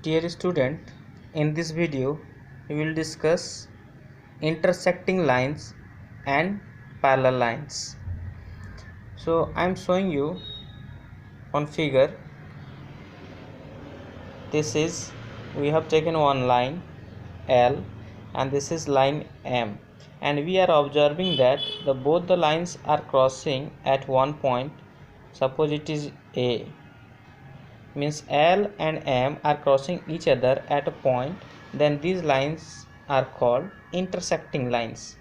Dear student, in this video we will discuss intersecting lines and parallel lines. So I am showing you on figure. This is, we have taken one line L and this is line M, and we are observing that both the lines are crossing at one point. Suppose it is A, means L and M are crossing each other at a point, then these lines are called intersecting lines.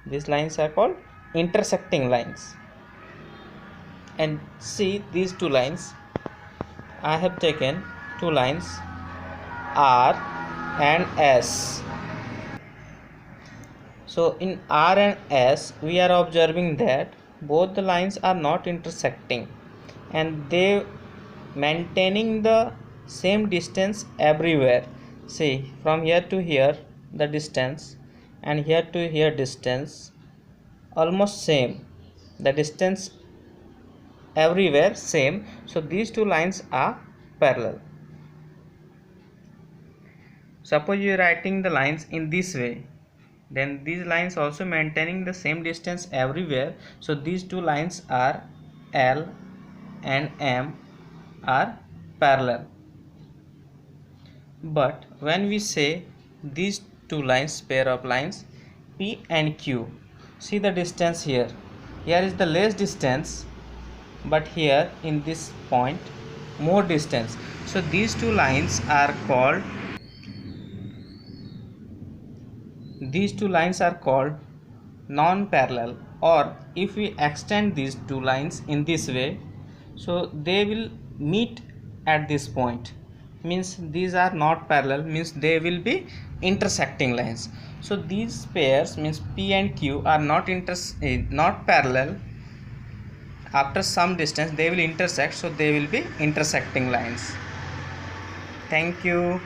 These lines are called intersecting lines. And see these two lines. I have taken two lines R and S. So in R and S we are observing that both the lines are not intersecting and they maintaining the same distance everywhere. See, from here to here the distance and here to here distance almost same, the distance everywhere same. So these two lines are parallel. Suppose you are writing the lines in this way, then these lines also maintaining the same distance everywhere. So these two lines are L and M are parallel. But when we say these two lines, pair of lines P and Q, see the distance here. Here is the less distance, but here in this point more distance. So these two lines are called non-parallel, or if we extend these two lines in this way, so they will meet at this point, means these are not parallel, means they will be intersecting lines. So these pairs means P and Q are not parallel. After some distance they will intersect, so they will be intersecting lines. Thank you.